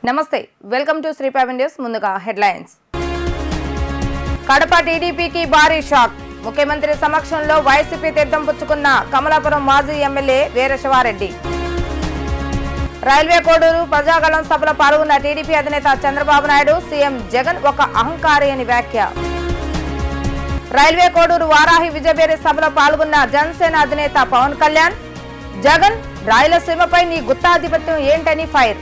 నమస్తే welcome to Shri prime news. ముందుగా headlines. Kadapa టీడీపీకి భారీ షాక్. ముఖ్యమంత్రి సమక్షంలో వైసీపీ తీర్థం పుచ్చుకున్న కమలాపురం మాజీ ఎమ్మెల్యే వీరశివారెడ్డి. రైల్వే కోడూరు ప్రజాగళం సభలో పాల్గొన్న టీడీపీ అధినేత చంద్రబాబు నాయుడు సీఎం జగన్ ఒక అహంకారి అని వ్యాఖ్య. రైల్వే కోడూరు వారాహి విజయబేరి సభలో పాల్గొన్న జనసేన అధినేత పవన్ కళ్యాణ్. జగన్ రాయలసీమపై నీ గుత్తాధిపత్యం ఏంటని ఫైర్.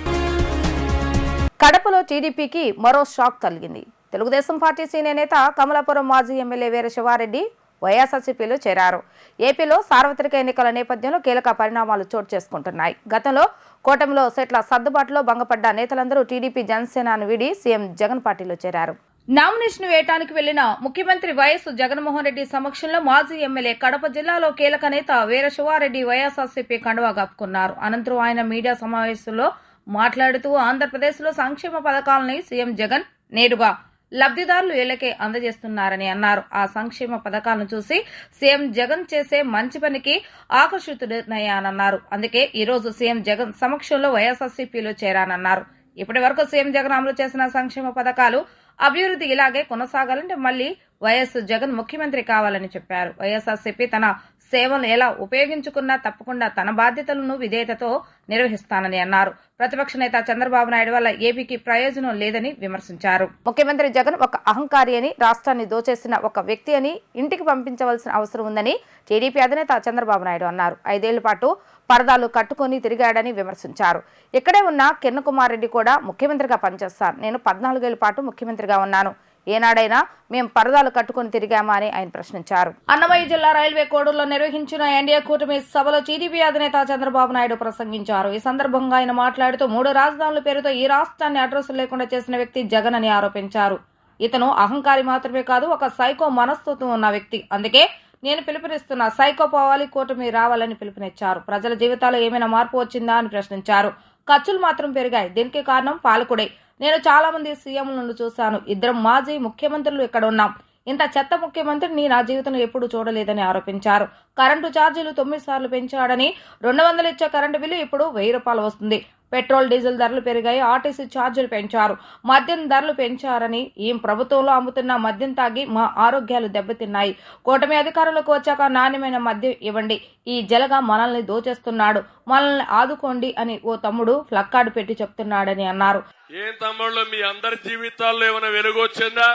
కడపలో టీడీపీకి మరో షాక్ కలిగింది. తెలుగుదేశం పార్టీ సీనియర్ నేత కమలాపురం మాజీ ఎమ్మెల్యే వీరశివారెడ్డి వైఎస్ఆర్సీపీలో చేరారు. ఏపీలో సార్వత్రిక ఎన్నికల నేపథ్యంలో కీలక పరిణామాలు చోటు చేసుకుంటున్నాయి. గతంలో కూటమిలో సెట్ల సర్దుబాటులో భంగపడ్డ నేతలందరూ టీడీపీ జనసేనను వీడి సీఎం జగన్ పార్టీలో చేరారు. నామినేషన్ వేయడానికి వెళ్లిన ముఖ్యమంత్రి వైఎస్ జగన్మోహన్ రెడ్డి సమక్షంలో మాజీ ఎమ్మెల్యే కడప జిల్లాలో కీలక నేత వీరశివారెడ్డి వైఎస్ఆర్సీపీ కండువా కప్పుకున్నారు. అనంతరం ఆయన మీడియా సమావేశంలో మాట్లాడుతూ ఆంధ్రప్రదేశ్లో సంక్షేమ పథకాలని సీఎం జగన్ నేరుగా లబ్ధిదారులు ఇళ్లకే అందజేస్తున్నారని అన్నారు. ఆ సంక్షేమ పథకాలను చూసి సీఎం జగన్ చేసే మంచి పనికి ఆకర్షితుడయ్యానన్నారు. అందుకే ఈ రోజు సీఎం జగన్ సమక్షంలో వైఎస్ఆర్సీపీలో చేరానన్నారు. ఇప్పటి వరకు సీఎం జగన్ అమలు చేసిన సంక్షేమ పథకాలు అభివృద్ధి ఇలాగే కొనసాగాలంటే మళ్లీ వైఎస్ జగన్ ముఖ్యమంత్రి కావాలని చెప్పారు. వైఎస్ఆర్సీపీ తన సేవలను ఎలా ఉపయోగించుకున్నా తప్పకుండా తన బాధ్యతలను విధేయతతో నిర్వహిస్తానని అన్నారు. ప్రతిపక్ష నేత చంద్రబాబు నాయుడు వల్ల ఏపీకి ప్రయోజనం లేదని విమర్శించారు. ముఖ్యమంత్రి జగన్ ఒక అహంకారి అని, రాష్ట్రాన్ని దోచేసిన ఒక వ్యక్తి అని, ఇంటికి పంపించవలసిన అవసరం ఉందని టీడీపీ అధినేత చంద్రబాబు నాయుడు అన్నారు. 5 ఏళ్ల పాటు పరదాలు కట్టుకుని తిరిగాడని విమర్శించారు. ఇక్కడే ఉన్న కిరణ్ కుమార్ రెడ్డి కూడా ముఖ్యమంత్రిగా పనిచేస్తారు. నేను 14 ఏళ్ల పాటు ముఖ్యమంత్రిగా ఉన్నాను. ఏనాడైనా మేం పరదాలు కట్టుకుని తిరిగామా అని ఆయన ప్రశ్నించారు. అన్నమయ్య జిల్లా రైల్వే కోడూరులో నిర్వహించిన ఎన్డీఏ కూటమి సభలో టీడీపీ అధినేత చంద్రబాబు నాయుడు ప్రసంగించారు. ఈ సందర్భంగా ఆయన మాట్లాడుతూ 3 రాజధానుల పేరుతో ఈ రాష్ట్రాన్ని అడ్రస్ లేకుండా చేసిన వ్యక్తి జగన్ అని ఆరోపించారు. ఇతను అహంకారి మాత్రమే కాదు, ఒక సైకో మనస్తత్వం ఉన్న వ్యక్తి. అందుకే నేను పిలుపునిస్తున్నా, సైకో పోవాలి, కూటమి రావాలని పిలుపునిచ్చారు. ప్రజల జీవితాల్లో ఏమైనా మార్పు వచ్చిందా అని ప్రశ్నించారు. ఖర్చులు మాత్రం పెరిగాయి. దీనికి కారణం పాలకుడే. నేను చాలా మంది సీఎంలను చూశాను. 2 మాజీ ముఖ్యమంత్రులు ఇక్కడ ఉన్నాం. ఇంత చెత్త ముఖ్యమంత్రిని నా జీవితంలో ఎప్పుడూ చూడలేదని ఆరోపించారు. కరెంటు ఛార్జీలు 9 సార్లు పెంచాడని 200 ఇచ్చే కరెంటు బిల్లు ఇప్పుడు 1000 రూపాయలు వస్తుంది. పెట్రోల్, డీజిల్ ధరలు పెరిగాయి. ఆర్టీసీ ఛార్జీలు పెంచారు. మద్యం ధరలు పెంచారని, ఈ ప్రభుత్వంలో అమ్ముతున్న మద్యం తాగి మా ఆరోగ్యాలు దెబ్బతిన్నాయి. కూటమి అధికారంలోకి వచ్చాక నాణ్యమైన మద్యం ఇవ్వండి. ఈ జలగా మనల్ని దోచేస్తున్నాడు. మనల్ని ఆదుకోండి అని ఓ తమ్ముడు ఫ్లక్కార్డు పెట్టి చెప్తున్నాడని అన్నారు. ఏం తమ్ముళ్ళు, మీ అందరి జీవితాల్లో ఏమైనా వెలుగు వచ్చిందా?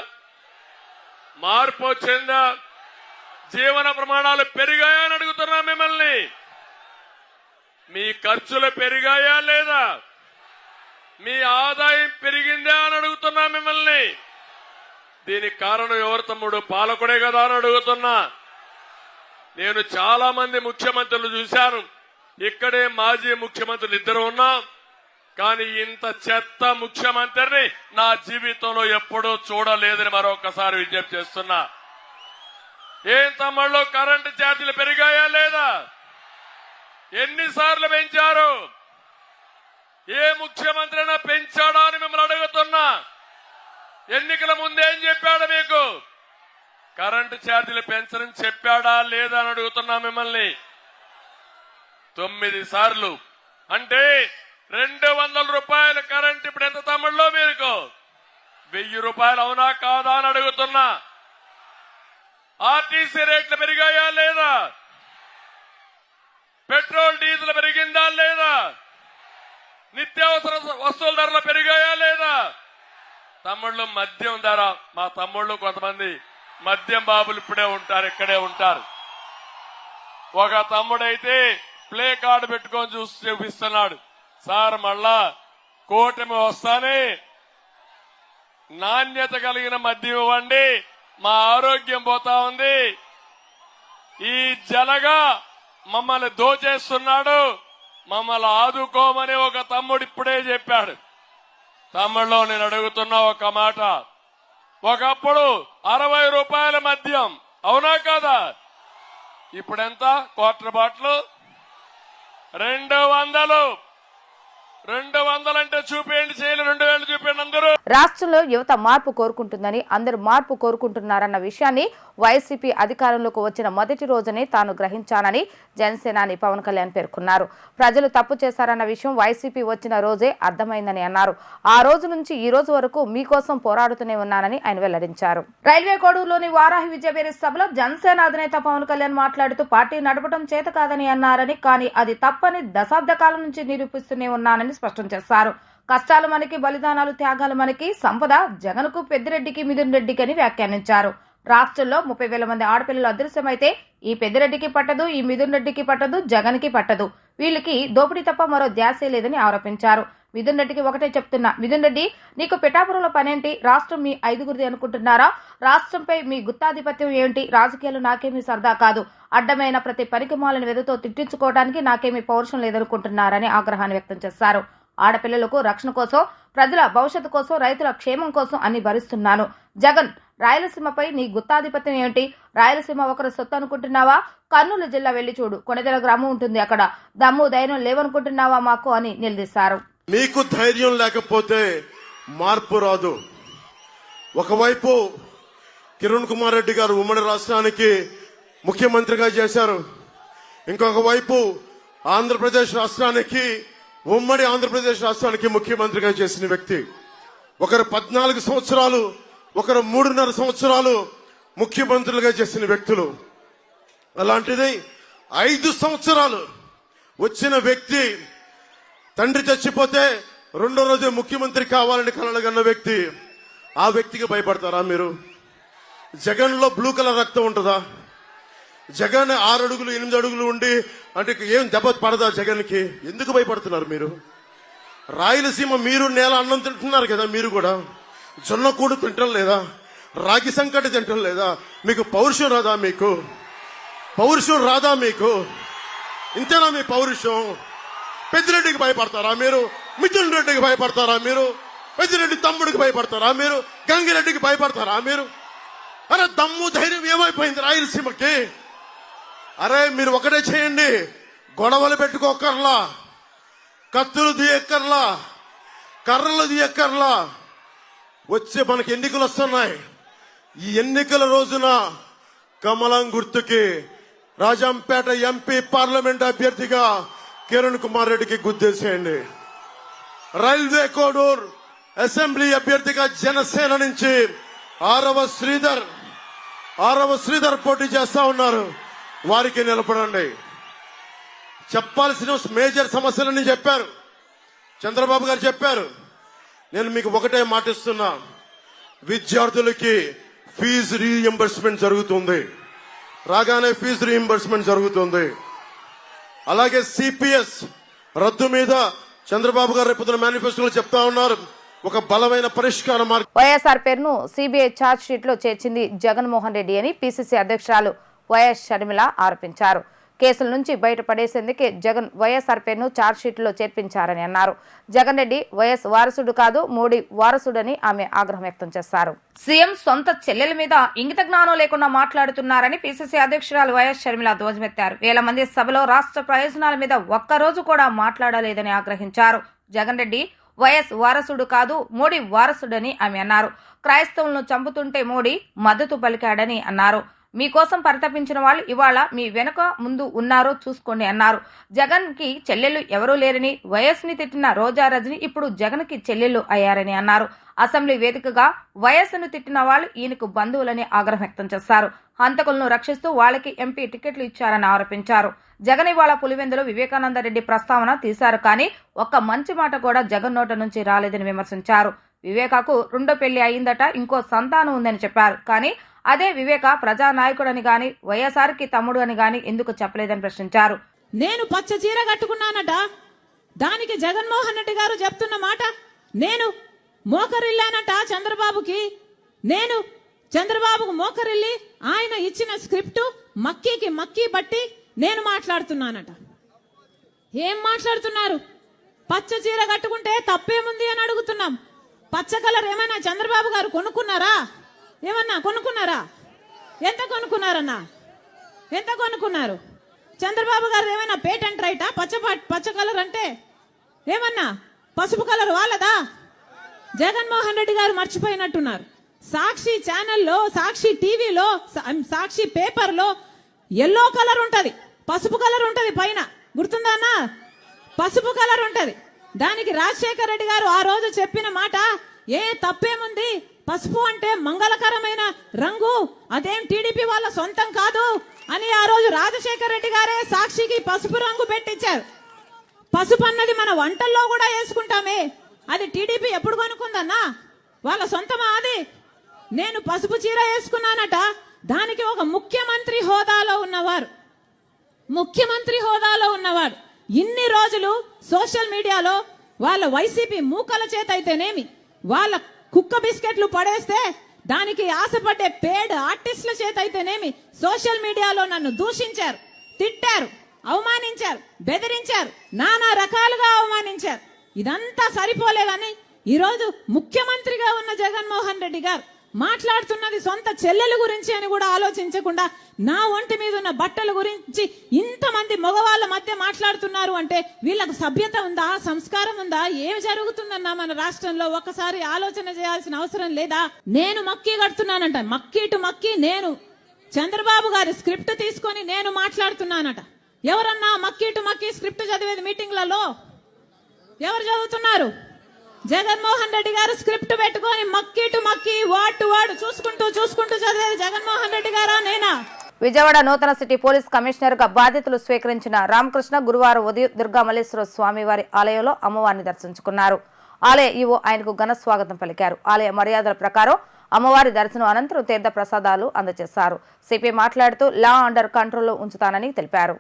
మార్పు వచ్చిందా? జీవన ప్రమాణాలు పెరిగాయా అని అడుగుతున్నా మిమ్మల్ని. మీ ఖర్చులు పెరిగాయా లేదా? మీ ఆదాయం పెరిగిందా అని అడుగుతున్నా మిమ్మల్ని. దీనికి కారణం ఎవరు తమ్ముడు? పాలకుడే కదా అని అడుగుతున్నా. నేను చాలా మంది ముఖ్యమంత్రులు చూశాను. ఇక్కడే మాజీ ముఖ్యమంత్రులు 2 ఉన్నాం. కానీ ఇంత చెత్త ముఖ్యమంత్రిని నా జీవితంలో ఎప్పుడూ చూడలేదని మరొకసారి విజ్ఞప్తి చేస్తున్నా. ఏం తమ్ముళ్ళు, కరెంటు ఛార్జీలు పెరిగాయా లేదా? ఎన్నిసార్లు పెంచారు? ఏ ముఖ్యమంత్రి అయినా పెంచాడా అని మిమ్మల్ని అడుగుతున్నా. ఎన్నికల ముందేం చెప్పాడు మీకు? కరెంటు ఛార్జీలు పెంచని చెప్పాడా లేదా అని అడుగుతున్నా మిమ్మల్ని. 9 సార్లు అంటే 200 రూపాయలు కరెంట్ ఇప్పుడు ఎంత తమ్ముళ్ళో? మీకు 1000 రూపాయలు అవునా కాదా అని అడుగుతున్నా. ఆర్టీసీ రేట్లు పెరిగాయా లేదా? పెట్రోల్, డీజిల్ పెరిగిందా లేదా? నిత్యావసర వస్తువుల ధరలు పెరిగాయా లేదా? తమ్ముళ్ళు, మద్యం ధర, మా తమ్ముళ్ళు కొంతమంది మద్యం బాబులు ఇప్పుడే ఉంటారు, ఇక్కడే ఉంటారు. ఒక తమ్ముడైతే ప్లే కార్డు పెట్టుకొని చూపిస్తున్నాడు. సార్, మళ్ళా కూటమి వస్తానే నాణ్యత కలిగిన మద్యం ఇవ్వండి, మా ఆరోగ్యం పోతా ఉంది. ఈ జలగా మమ్మల్ని దోచేస్తున్నాడు, మమ్మల్ని ఆదుకోమని ఒక తమ్ముడు ఇప్పుడే చెప్పాడు. తమ్ముళ్ళు, నేను అడుగుతున్నా ఒక మాట. ఒకప్పుడు 60 రూపాయల మద్యం, అవునా కదా? ఇప్పుడెంత? Quarter bottle 200. 200 అంటే చూపేయండి, చేయలు 2000 చూపేయండి అందరూ. రాష్ట్రంలో యువత మార్పు కోరుకుంటుందని, అందరూ మార్పు కోరుకుంటున్నారన్న విషయాన్ని వైసీపీ అధికారంలోకి వచ్చిన మొదటి రోజునే తాను గ్రహించానని జనసేనాని పవన్ కళ్యాణ్ పేర్కొన్నారు. ప్రజలు తప్పు చేశారన్న విషయం వైసీపీ వచ్చిన రోజే అర్థమైందని అన్నారు. ఆ రోజు నుంచి ఈ రోజు వరకు మీకోసం పోరాడుతూనే ఉన్నానని ఆయన వెల్లడించారు. రైల్వే కోడూరులోని వారాహి విజయబేరి సభలో జనసేన అధినేత పవన్ కళ్యాణ్ మాట్లాడుతూ పార్టీ నడపడం చేత కాదని అన్నారని, కానీ అది తప్పని దశాబ్ద కాలం నుంచి నిరూపిస్తూనే ఉన్నానని స్పష్టం చేశారు. కష్టాలు మనకి, బలిదానాలు, త్యాగాలు మనకి, సంపద జగన్ కు, పెద్దిరెడ్డికి, మిథున్ రెడ్డికి అని వ్యాఖ్యానించారు. రాష్ట్రంలో 30,000 మంది ఆడపిల్లలు అదృశ్యమైతే ఈ పెద్దిరెడ్డికి పట్టదు, ఈ మిథున్ రెడ్డికి పట్టదు, జగన్ కి పట్టదు. వీళ్ళకి దోపిడీ తప్ప మరో ధ్యాసే లేదని ఆరోపించారు. మిథున్ రెడ్డికి ఒకటే చెప్తున్నా, మిథున్ రెడ్డి నీకు పిఠాపురంలో పనేంటి? రాష్ట్రం మీ 5గురిది అనుకుంటున్నారా? రాష్ట్రంపై మీ గుత్తాధిపత్యం ఏంటి? రాజకీయాలు నాకేమీ సరదా కాదు. అడ్డమైన ప్రతి పనికిమాలిన వెదతో తిట్టించుకోవడానికి నాకేమీ పౌరుషం లేదనుకుంటున్నారని ఆగ్రహాన్ని వ్యక్తం చేశారు. ఆడపిల్లలకు రక్షణ కోసం, ప్రజల భవిష్యత్తు కోసం, రైతుల క్షేమం కోసం అన్ని భరిస్తున్నాను. జగన్, రాయలసీమపై నీ గుత్తాధిపత్యం ఏమిటి? రాయలసీమ ఒకరు సొత్తు అనుకుంటున్నావా? కర్నూలు జిల్లా వెళ్లి చూడు, కొణిదెల గ్రామం ఉంటుంది. అక్కడ దమ్ము ధైర్యం లేవనుకుంటున్నావా మాకు అని నిలదీశారు. మీకు ధైర్యం లేకపోతే మార్పు రాదు. ఒకవైపు కిరణ్ కుమార్ రెడ్డి గారు ఉమ్మడి రాష్ట్రానికి ముఖ్యమంత్రిగా చేశారు. ఇంకొక వైపు ఆంధ్రప్రదేశ్ రాష్ట్రానికి, ఉమ్మడి ఆంధ్రప్రదేశ్ రాష్ట్రానికి ముఖ్యమంత్రిగా చేసిన వ్యక్తి. ఒకరు 14 సంవత్సరాలు, ఒకరు 3.5 సంవత్సరాలు ముఖ్యమంత్రులుగా చేసిన వ్యక్తులు. అలాంటిది 5 సంవత్సరాలు వచ్చిన వ్యక్తి, తండ్రి చచ్చిపోతే 2వ రోజే ముఖ్యమంత్రి కావాలని కలలుగన్న వ్యక్తి. ఆ వ్యక్తికి భయపడతారా మీరు? జగన్ లో బ్లూ కలర్ రక్తం ఉంటుందా? జగన్ 6 అడుగులు 8 అడుగులు ఉండి అంటే ఏం దెబ్బ పడదా జగన్ కి? ఎందుకు భయపడుతున్నారు మీరు? రాయలసీమ మీరు నేల అన్నం తింటున్నారు కదా, మీరు కూడా జొన్న కూడు తింటం లేదా? రాగి సంకటి తింటం లేదా? మీకు పౌరుషం రాదా? మీకు పౌరుషం రాదా? మీకు ఇంతేనా మీ పౌరుషం? పెద్దిరెడ్డికి భయపడతారా మీరు? మిథున్ రెడ్డికి భయపడతారా మీరు? పెద్దిరెడ్డి తమ్ముడికి భయపడతారా మీరు? గంగిరెడ్డికి భయపడతారా మీరు? అరే దమ్ము ధైర్యం ఏమైపోయింది రాయలసీమకి? అరే మీరు ఒకటే చేయండి, గొడవలు పెట్టుకోకర్లా, కత్తులు తీయక్కర్లా, కర్రలు తీయక్కర్లా. వచ్చే మనకి ఎన్నికలు వస్తున్నాయి. ఈ ఎన్నికల రోజున కమలం గుర్తుకి రాజంపేట ఎంపీ పార్లమెంట్ అభ్యర్థిగా కిరణ్ కుమార్ రెడ్డికి గుద్దేసేయండి. రైల్వే కోడూరు అసెంబ్లీ అభ్యర్థిగా జనసేన నుంచి ఆరవ శ్రీధర్ పోటీ చేస్తా ఉన్నారు. వారికి నిలబడండి. చెప్పాల్సిన మేజర్ సమస్యలని చెప్పారు, చంద్రబాబు గారు చెప్పారు. నేను మీకు ఒకటే మాటిస్తున్నా, విద్యార్థులకి ఫీజు రీఎంబర్స్మెంట్ జరుగుతుంది. రాగానే ఫీజు రీఎంబర్స్మెంట్ జరుగుతుంది. అలాగే సిపిఎస్ రద్దు మీద చంద్రబాబు గారు రేపు మేనిఫెస్టోలో చెప్తా ఉన్నారు ఒక బలమైన పరిష్కార మార్గం. వైఎస్ఆర్ పేరును సిబిఐ ఛార్జ్ షీట్ లో చేర్చింది జగన్మోహన్ రెడ్డి అని పిసిసి అధ్యక్షురాలు వైఎస్ షర్మిల ఆరోపించారు. కేసుల నుంచి బయటపడేసేందుకే జగన్ వైఎస్ఆర్ పేరును ఛార్జ్ షీట్ లో చేర్పించారని అన్నారు. జగన్ రెడ్డి వైఎస్ వారసుడు కాదు, మోడీ వారసుడని ఆమె ఆగ్రహం వ్యక్తం చేశారు. సీఎం సొంత చెల్లెల మీద ఇంగిత జ్ఞానం లేకుండా మాట్లాడుతున్నారని పిసిసి అధ్యక్షురాలు వైఎస్ షర్మిల ధ్వజమెత్తారు. 1000 మంది సభలో రాష్ట్ర ప్రయోజనాల మీద ఒక్కరోజు కూడా మాట్లాడలేదని ఆగ్రహించారు. జగన్ రెడ్డి వైఎస్ వారసుడు కాదు, మోడీ వారసుడని ఆమె అన్నారు. క్రైస్తవులను చంపుతుంటే మోడీ మద్దతు పలికాడని అన్నారు. మీకోసం పరితపించిన వాళ్ళు ఇవాళ మీ వెనుక ముందు ఉన్నారో చూసుకోండి అన్నారు. జగన్ కి చెల్లెళ్లు ఎవరూ లేరని, వైఎస్ ని తిట్టిన రోజా రజని ఇప్పుడు జగన్ కి చెల్లెళ్లు అయ్యారని అన్నారు. అసెంబ్లీ వేదికగా వైఎస్ ను తిట్టిన వాళ్ళు ఈయనకు బంధువులని ఆగ్రహం వ్యక్తం చేశారు. హంతకులను రక్షిస్తూ వాళ్ళకి ఎంపీ టికెట్లు ఇచ్చారని ఆరోపించారు. జగన్ ఇవాళ పులివెందులో వివేకానంద రెడ్డి ప్రస్తావన తీశారు, కానీ ఒక్క మంచి మాట కూడా జగన్ నోట నుంచి రాలేదని విమర్శించారు. వివేకాకు 2వ పెళ్లి అయిందట, ఇంకో సంతానం ఉందని చెప్పారు. కానీ అదే వివేక ప్రజానాయకుడని గాని, వైఎస్ఆర్ కి తమ్ముడు అని గాని ఎందుకు చెప్పలేదని ప్రశ్నించారు. నేను పచ్చ చీర కట్టుకున్నానట, దానికి జగన్మోహన్ రెడ్డి గారు చెప్తున్న మాట, నేను మోకరిల్లానట చంద్రబాబుకి, నేను చంద్రబాబుకు మోకరిల్లి ఆయన ఇచ్చిన స్క్రిప్ట్ మక్కీ బట్టి నేను మాట్లాడుతున్నానట. ఏం మాట్లాడుతున్నారు? పచ్చ చీర కట్టుకుంటే తప్పేముంది అని అడుగుతున్నాం. పచ్చ కలర్ ఏమైనా చంద్రబాబు గారు కొనుక్కున్నారా? ఏమన్నా కొనుక్కున్నారా? ఎంత కొనుక్కున్నారన్నా? ఎంత కొనుక్కున్నారు? చంద్రబాబు గారు ఏమైనా పేటెంట్ రైటా? పచ్చ కలర్ అంటే ఏమన్నా పసుపు కలర్ వాళ్ళదా? జగన్మోహన్ రెడ్డి గారు మర్చిపోయినట్టున్నారు. సాక్షి ఛానల్లో, సాక్షి టీవీలో, సాక్షి పేపర్లో ఎల్లో కలర్ ఉంటది, పసుపు కలర్ ఉంటది, పైన గుర్తుందా అన్న? పసుపు కలర్ ఉంటది. దానికి రాజశేఖర రెడ్డి గారు ఆ రోజు చెప్పిన మాట, ఏ తప్పేముంది, పసుపు అంటే మంగళకరమైన రంగు, అదేం టీడీపీ వాళ్ళ సొంతం కాదు అని ఆ రోజు రాజశేఖర రెడ్డి గారే సాక్షికి పసుపు రంగు పెట్టించారు. పసుపు అన్నది మన వంటల్లో కూడా వేసుకుంటామే, అది టీడీపీ ఎప్పుడు కొనుక్కుందన్నా? వాళ్ళ సొంతమా అది? నేను పసుపు చీర వేసుకున్నానట, దానికి ఒక ముఖ్యమంత్రి హోదాలో ఉన్నవాడు ఇన్ని రోజులు సోషల్ మీడియాలో వాళ్ళ వైసీపీ మూకల చేత అయితేనేమి, వాళ్ళ కుక్క బిస్కెట్లు పడేస్తే దానికి ఆశపడ్డే పేడ్ ఆర్టిస్టుల చేత అయితేనేమి సోషల్ మీడియాలో నన్ను దూషించారు, తిట్టారు, అవమానించారు, బెదిరించారు, నానా రకాలుగా అవమానించారు. ఇదంతా సరిపోలే గాని ఈరోజు ముఖ్యమంత్రిగా ఉన్న జగన్మోహన్ రెడ్డి గారు మాట్లాడుతున్నది సొంత చెల్లెల గురించి అని కూడా ఆలోచించకుండా నా ఒంటి మీద ఉన్న బట్టల గురించి ఇంతమంది మగవాళ్ళ మధ్య మాట్లాడుతున్నారు అంటే వీళ్ళకు సభ్యత ఉందా, సంస్కారం ఉందా? ఏం జరుగుతుందన్నా మన రాష్ట్రంలో? ఒకసారి ఆలోచన చేయాల్సిన అవసరం లేదా? నేను మక్కీ కడుతున్నానంట, మక్కీ టు మక్కీ. నేను చంద్రబాబు గారి స్క్రిప్ట్ తీసుకొని నేను మాట్లాడుతున్నానట. ఎవరన్నా మక్కీ టు మక్కీ స్క్రిప్ట్ చదివేది మీటింగ్లలో? ఎవరు చదువుతున్నారు? జగన్మోహన్ రెడ్డి గారు స్క్రిప్ట్ పెట్టుకొని మక్కీ టు మక్కీ, వర్డ్ టు వర్డ్ చూసుకుంటూ చదివేది జగన్మోహన్ రెడ్డి గారా నేనా? విజయవాడ నూతన సిటీ పోలీస్ కమిషనర్ గా బాధ్యతలు స్వీకరించిన రామకృష్ణ గురువారం ఉదయం దుర్గామల్లేశ్వర స్వామివారి ఆలయంలో అమ్మవారిని దర్శించుకున్నారు. ఆలయ ఈవో ఆయనకు ఘన స్వాగతం పలికారు. ఆలయ మర్యాదల ప్రకారం అమ్మవారి దర్శనం అనంతరం తీర్థ ప్రసాదాలు అందజేశారు. సిపి మాట్లాడుతూ లా అండర్ కంట్రోల్లో ఉంచుతానని తెలిపారు.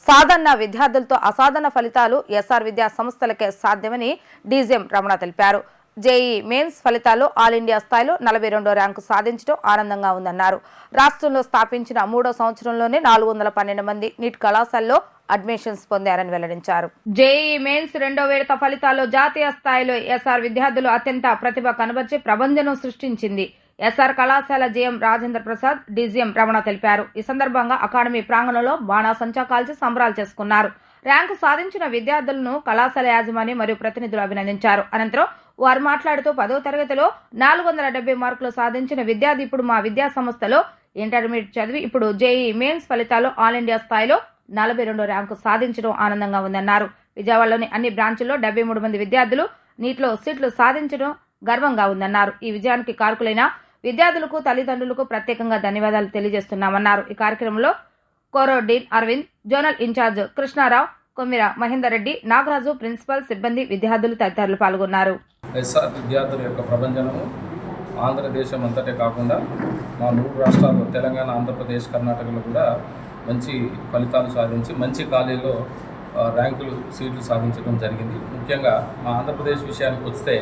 సాధారణ విద్యార్థులతో అసాధారణ ఫలితాలు ఎస్ఆర్ విద్యా సంస్థలకే సాధ్యమని డీజీఎం రమణ తెలిపారు. జేఈ మెయిన్స్ ఫలితాల్లో ఆల్ ఇండియా స్థాయిలో 42వ ర్యాంకు సాధించడం ఆనందంగా ఉందన్నారు. రాష్ట్రంలో స్థాపించిన 3వ సంవత్సరంలోనే 412 మంది నీట్ కళాశాలలో అడ్మిషన్స్ పొందారని వెల్లడించారు. జేఈ మెయిన్స్ 2వ విడత ఫలితాల్లో జాతీయ స్థాయిలో ఎస్ఆర్ విద్యార్థులు అత్యంత ప్రతిభ కనబర్చి ప్రభంజనం సృష్టించింది. ఎస్ఆర్ కళాశాల జేఎం రాజేంద్ర ప్రసాద్, డీజీఎం రమణ తెలిపారు. ఈ సందర్భంగా అకాడమీ ప్రాంగణంలో బాణాసంచా కాల్చి సంబరాలు చేసుకున్నారు. ర్యాంకు సాధించిన విద్యార్థులను కళాశాల యాజమాన్యం మరియు ప్రతినిధులు అభినందించారు. అనంతరం వారు మాట్లాడుతూ 10వ తరగతిలో 470 మార్కులు సాధించిన విద్యార్థి ఇప్పుడు మా విద్యా సంస్థలో ఇంటర్మీడియట్ చదివి ఇప్పుడు జేఈ మెయిన్స్ ఫలితాల్లో ఆల్ ఇండియా స్థాయిలో 42వ ర్యాంకు సాధించడం ఆనందంగా ఉందన్నారు. విజయవాడలోని అన్ని బ్రాంచుల్లో 73 మంది విద్యార్థులు నీట్లో సీట్లు సాధించడం గర్వంగా ఉందన్నారు. ఈ విజయానికి కారకులైన విద్యార్థులకు, తల్లిదండ్రులకు ప్రత్యేకంగా ధన్యవాదాలు తెలియజేస్తున్నామన్నారు. ఈ కార్యక్రమంలో కోరో dean Aravind, zonal incharge Krishnarao, Kommira Mahender Reddy, Nagaraju, principal, సిబ్బంది, విద్యార్థులు తదితరులు పాల్గొన్నారు. ఎస్ఆర్ విద్యార్థుల యొక్క ప్రభంజనము ఆంధ్రదేశం అంతటే కాకుండా మా 3 రాష్ట్రాల్లో తెలంగాణ, ఆంధ్రప్రదేశ్, కర్ణాటకలో కూడా మంచి ఫలితాలు సాధించి మంచి కాలేజీలో ర్యాంకులు, సీట్లు సాధించడం జరిగింది. ముఖ్యంగా మా ఆంధ్రప్రదేశ్ విషయానికి వస్తే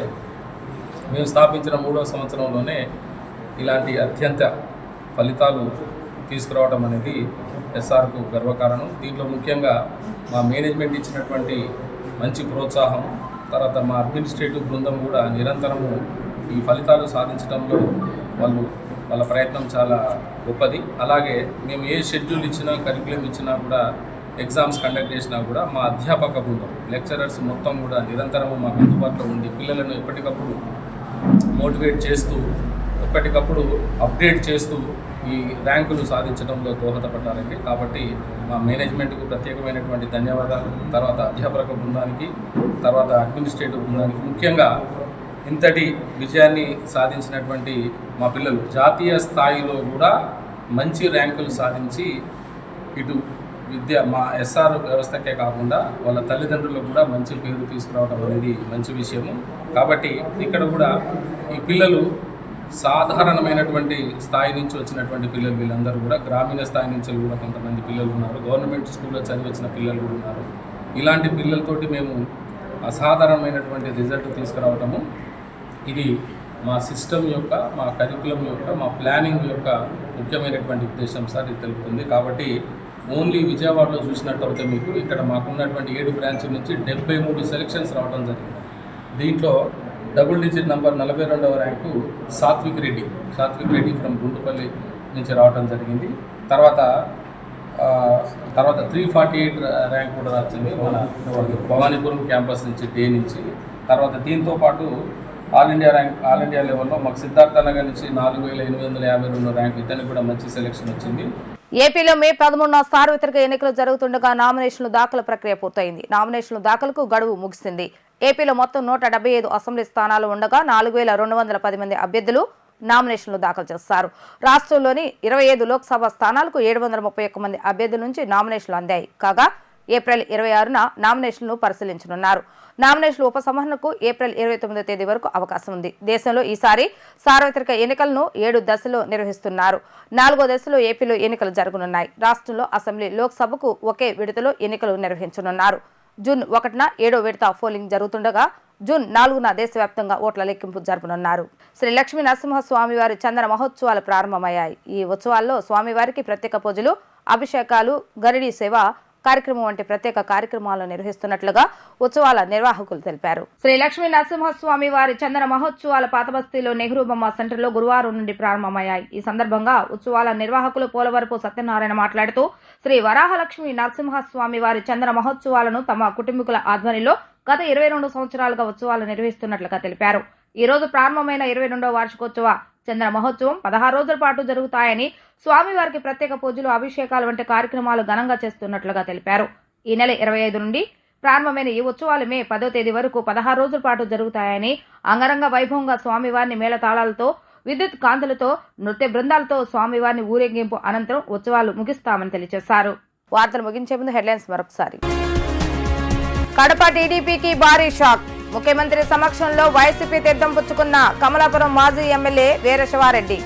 మేము స్థాపించిన 3వ సంవత్సరంలోనే ఇలాంటి అత్యంత ఫలితాలు తీసుకురావడం అనేది ఎస్ఆర్కు గర్వకారణం. దీంట్లో ముఖ్యంగా మా మేనేజ్మెంట్ ఇచ్చినటువంటి మంచి ప్రోత్సాహం, తర్వాత మా అడ్మినిస్ట్రేటివ్ బృందం కూడా నిరంతరము ఈ ఫలితాలు సాధించడంలో వాళ్ళ ప్రయత్నం చాలా గొప్పది. అలాగే మేము ఏ షెడ్యూల్ ఇచ్చినా, కరికులం ఇచ్చినా కూడా, ఎగ్జామ్స్ కండక్ట్ చేసినా కూడా మా అధ్యాపక బృందం, లెక్చరర్స్ మొత్తం కూడా నిరంతరము మాకు అందుబాటులో ఉండి పిల్లలను ఎప్పటికప్పుడు మోటివేట్ చేస్తూ, ఎప్పటికప్పుడు అప్డేట్ చేస్తూ ఈ ర్యాంకులు సాధించడంలో దోహదపడ్డారండి. కాబట్టి మా మేనేజ్మెంట్కు ప్రత్యేకమైనటువంటి ధన్యవాదాలు. తర్వాత అధ్యాపక బృందానికి, తర్వాత అడ్మినిస్ట్రేటివ్ బృందానికి, ముఖ్యంగా ఇంతటి విజయాన్ని సాధించినటువంటి మా పిల్లలు జాతీయ స్థాయిలో కూడా మంచి ర్యాంకులు సాధించి ఇటు మా ఎస్ఆర్ వ్యవస్థకే కాకుండా వాళ్ళ తల్లిదండ్రులకు కూడా మంచి పేరు తీసుకురావడం అనేది మంచి విషయము. కాబట్టి ఇక్కడ కూడా ఈ పిల్లలు సాధారణమైనటువంటి స్థాయి నుంచి వచ్చినటువంటి పిల్లలు, వీళ్ళందరూ కూడా గ్రామీణ స్థాయి నుంచి కూడా కొంతమంది పిల్లలు ఉన్నారు, గవర్నమెంట్ స్కూల్లో చదివి వచ్చిన పిల్లలు కూడా ఉన్నారు. ఇలాంటి పిల్లలతోటి మేము అసాధారణమైనటువంటి రిజల్ట్ తీసుకురావటము, ఇది మా సిస్టమ్ యొక్క, మా కరికులం యొక్క, మా ప్లానింగ్ యొక్క ముఖ్యమైనటువంటి ఉద్దేశం సార్ ఇది తెలుపుతుంది. కాబట్టి ఓన్లీ విజయవాడలో చూసినట్టయితే మీకు ఇక్కడ మాకున్నటువంటి 7 బ్రాంచ్ల నుంచి 73 సెలక్షన్స్ రావడం జరిగింది. దీంట్లో డబుల్ డిజిట్ నంబర్ 42వ ర్యాంకు సాత్విక్ రెడ్డి ఫ్రమ్ గుంటుపల్లి నుంచి రావడం జరిగింది. తర్వాత 348 ర్యాంక్ కూడా వచ్చింది మన భవానీపురం క్యాంపస్ నుంచి డే నుంచి. తర్వాత దీంతో పాటు ఆల్ ఇండియా లెవెల్లో మాకు సిద్ధార్థ నగర్ నుంచి 4852 ర్యాంక్, ఇతనికి కూడా మంచి సెలెక్షన్ వచ్చింది. ఏపీలో మే 13న సార్వత్రిక ఎన్నికలు జరుగుతుండగా నామినేషన్ల దాఖలు ప్రక్రియ పూర్తయింది. నామినేషన్ల దాఖలకు గడువు ముగిసింది. ఏపీలో మొత్తం 175 అసెంబ్లీ స్థానాలు ఉండగా 4210 మంది అభ్యర్థులు నామినేషన్లు దాఖలు చేస్తారు. రాష్ట్రంలోని 25 లోక్సభ స్థానాలకు 731 మంది అభ్యర్థుల నుంచి నామినేషన్లు అందాయి. కాగా ఏప్రిల్ 26న నామినేషన్లు పరిశీలించనున్నారు. నామినేషన్ల ఉపసంహరణకు ఏప్రిల్ 29వ తేదీ వరకు అవకాశం ఉంది. దేశంలో ఈసారి సార్వత్రిక ఎన్నికలను 7 దశల్లో నిర్వహిస్తున్నారు. 4వ దశలో ఏపీలో ఎన్నికలు జరగనున్నాయి. రాష్ట్రంలో అసెంబ్లీ, లోక్సభకు ఒకే విడతలో ఎన్నికలు నిర్వహించనున్నారు. జూన్ 1న 7వ విడత పోలింగ్ జరుగుతుండగా జూన్ 4న దేశవ్యాప్తంగా ఓట్ల లెక్కింపు జరపనున్నారు. శ్రీ లక్ష్మీ నరసింహస్వామివారి చందన మహోత్సవాలు ప్రారంభమయ్యాయి. ఈ ఉత్సవాల్లో స్వామివారికి ప్రత్యేక పూజలు, అభిషేకాలు, గరిడీ సేవ కార్యక్రమం వంటి ప్రత్యేక కార్యక్రమాలను నిర్వహిస్తున్నట్లుగా ఉత్సవాల నిర్వాహకులు తెలిపారు. శ్రీ లక్ష్మీ నరసింహస్వామి వారి చందన మహోత్సవాల పాతబస్తీలో నెహ్రూ బొమ్మ సెంటర్లో గురువారం నుండి ప్రారంభమయ్యాయి. ఈ సందర్భంగా ఉత్సవాల నిర్వాహకులు పోలవరపు సత్యనారాయణ మాట్లాడుతూ శ్రీ వరాహలక్ష్మి నరసింహస్వామి వారి చందన మహోత్సవాలను తమ కుటుంబీకుల ఆధ్వర్యంలో గత 22 సంవత్సరాలుగా ఉత్సవాలు నిర్వహిస్తున్నట్లుగా తెలిపారు. ఈ రోజు ప్రారంభమైన 22వ వార్షికోత్సవ చంద్ర మహోత్సవం 16 రోజుల పాటు జరుగుతాయని, స్వామివారికి ప్రత్యేక పూజలు, అభిషేకాలు వంటి కార్యక్రమాలు ఘనంగా చేస్తున్నట్లుగా తెలిపారు. ఈ నెల 25 నుండి ప్రారంభమైన ఈ ఉత్సవాలు మే 10వ తేదీ వరకు 16 రోజుల పాటు జరుగుతాయని, అంగరంగ వైభవంగా స్వామివారిని మేళతాళాలతో, విద్యుత్ కాంతులతో, నృత్య బృందాలతో స్వామివారిని ఊరేగింపు అనంతరం ఉత్సవాలు ముగిస్తామని తెలియజేశారు. వార్తలు ముగించే ముందు హెడ్లైన్స్ మరొకసారి. కడప టీడీపీకి భారీ షాక్. ముఖ్యమంత్రి సమక్షంలో వైసీపీ తీర్థం పుచ్చుకున్న కమలాపురం మాజీ ఎమ్మెల్యే వీరశివారెడ్డి.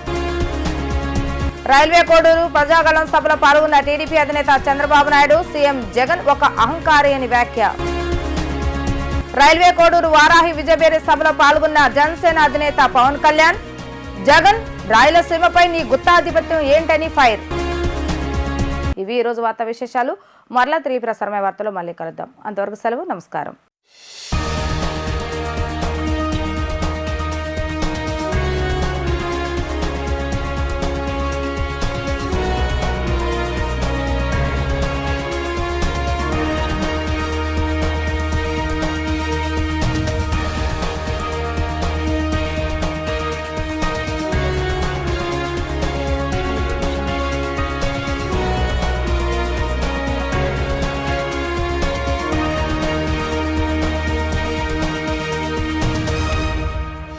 రైల్వే కోడూరు ప్రజాగళం సభలో పాల్గొన్న టీడీపీ అధినేత చంద్రబాబు నాయుడు, సీఎం జగన్ ఒక అహంకారి అని వ్యాఖ్య. రైల్వే కోడూరు వారాహి విజయబేరి సభలో పాల్గొన్న జనసేన అధినేత పవన్ కళ్యాణ్, జగన్ రాయలసీమపై నీ గుత్తాధిపత్యం ఏంటని ఫైర్. ఇవి ఈ రోజు వార్తా విశేషాలు. మరలా 3 ప్రసారమైన వార్తలో మళ్ళీ కలుద్దాం. అంతవరకు సెలవు. నమస్కారం.